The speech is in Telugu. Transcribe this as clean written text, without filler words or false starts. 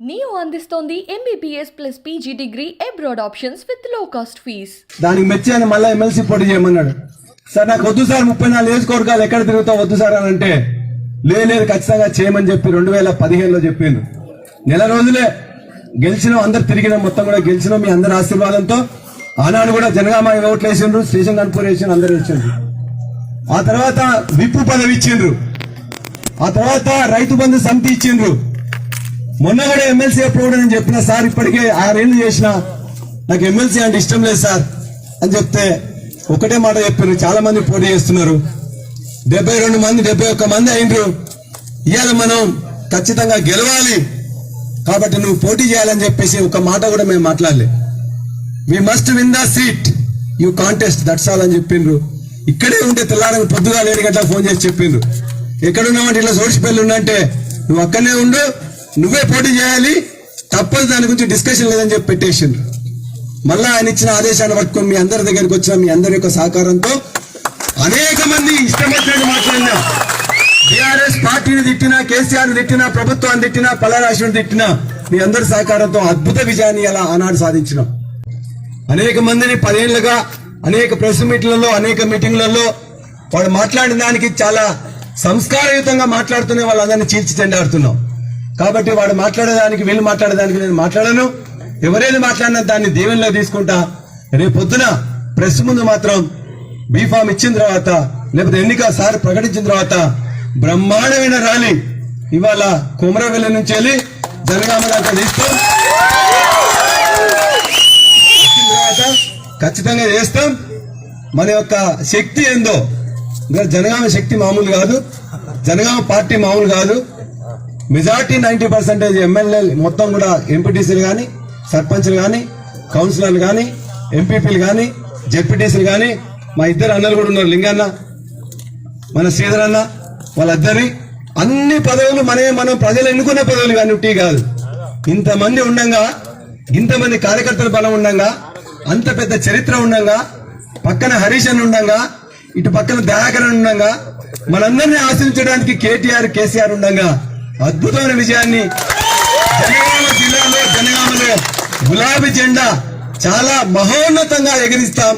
నియో అందిస్తోంది MBBS plus PG degree abroad options with లో కాస్ట్ ఫీస్. దానికి మెచ్చి ఆయన మళ్ళీ ఎమ్మెల్సీ పోటీ చేయమన్నాడు. సార్ నాకు వద్దు సార్ 34 నియోజకవర్గాలు ఎక్కడ తిరుగుతావు వద్దు సార్ అని అంటే లేదు ఖచ్చితంగా చేయమని చెప్పి 2015లో చెప్పిండు. నెల రోజులే గెలిచినాం, అందరు తిరిగినాం, మొత్తం కూడా గెలిచినాం మీ అందరి ఆశీర్వాదంతో. ఆనాడు కూడా జనగామ ఓట్లు వేసిండ్రు, స్టేషన్ కనుపూర్ వేసిండ్రు, అందరు వేసిండ్రు. ఆ తర్వాత విప్పు పదవి ఇచ్చిండ్రు, ఆ తర్వాత రైతు బంధు సమితి ఇచ్చిండ్రు. మొన్న కూడా ఎమ్మెల్సీ అప్రూవ్డ్ అని చెప్పిన సార్ ఇప్పటికే 6 ఏళ్ళు చేసిన నాకు ఎమ్మెల్సీ అంటే ఇష్టం లేదు సార్ అని చెప్తే ఒకటే మాట చెప్పారు. చాలా మంది పోటీ చేస్తున్నారు, 72 మంది 71 మంది అయినరు. ఇవాళ మనం ఖచ్చితంగా గెలవాలి కాబట్టి నువ్వు పోటీ చేయాలని చెప్పేసి ఒక మాట కూడా మేము మాట్లాడలే. We must win the seat, you contest, that's all అని చెప్పిండ్రు. ఇక్కడే ఉంటే తెల్లారని పొద్దుగా 7 గంటలకు ఫోన్ చేసి చెప్పిండ్రు. ఎక్కడున్నామంటే ఇట్లా సోడిసిపల్లి ఉన్నంటే నువ్వు అక్కడనే ఉండు, నువ్వే పోటీ చేయాలి, తప్పదు, దాని గురించి డిస్కషన్ లేదని చెప్పి పెట్టేసిండ్రు. మళ్ళా ఆయన ఇచ్చిన ఆదేశాన్ని పట్టుకొని మీ అందరి దగ్గరికి వచ్చిన మీ అందరి యొక్క సహకారంతో అనేక మంది ఇష్టమైనట్టు మాట్లాడినా, టీఆర్ఎస్ పార్టీని తిట్టినా, కేసీఆర్ తిట్టినా, ప్రభుత్వాన్ని తిట్టినా, పల్లరాశిని తిట్టినా మీ అందరి సహకారంతో అద్భుత విజయాన్ని అలా ఆనాడు సాధించినాం. అనేక మందిని 10 ఏళ్లుగా అనేక ప్రెస్ మీట్లలో అనేక మీటింగ్లలో వాడు మాట్లాడిన దానికి చాలా సంస్కారయుతంగా మాట్లాడుతూనే వాళ్ళందరినీ చీల్చి చెండాడుతున్నాం. కాబట్టి వాడు మాట్లాడేదానికి వీళ్ళు మాట్లాడేదానికి నేను మాట్లాడను. ఎవరైనా మాట్లాడినా దాన్ని దీవెనలో తీసుకుంటా. రేపు పొద్దున ప్రెస్ ముందు మాత్రం బీఫామ్ ఇచ్చిన తర్వాత లేకపోతే ఎన్నిక సార్ ప్రకటించిన తర్వాత బ్రహ్మాండమైన ర్యాలీ ఇవాళ కొమరవెల్లి నుంచి వెళ్ళి జనగామ దాకా తీస్తాం, వచ్చిన తర్వాత ఖచ్చితంగా చేస్తాం. మన యొక్క శక్తి ఏందో, జనగామ శక్తి మామూలు కాదు, జనగామ పార్టీ మామూలు కాదు. మెజార్టీ 90% ఎమ్మెల్యే మొత్తం కూడా ఎంపీటీసీలు కానీ, సర్పంచ్లు కానీ, కౌన్సిలర్లు కానీ, ఎంపీపీలు కానీ, జెడ్పీటీసీలు కానీ, మా ఇద్దరు అన్నలు కూడా ఉన్నారు, లింగన్న మన శ్రీధర్ అన్న, వాళ్ళిద్దరి అన్ని పదవులు మనం ప్రజలు ఎన్నుకునే పదవులు కానీ ఉట్టి కాదు. ఇంతమంది ఉండంగా, ఇంతమంది కార్యకర్తల బలం ఉండంగా, అంత పెద్ద చరిత్ర ఉండంగా, పక్కన హరీష్ అని ఉండంగా, ఇటు పక్కన దయాకరణ ఉండంగా, మనందరినీ ఆశించడానికి కేటీఆర్ కేసీఆర్ ఉండంగా అద్భుతమైన విజయాన్ని జనగామ జిల్లాలో జనగామలో గులాబీ జెండా చాలా మహోన్నతంగా ఎగిరిస్తాం.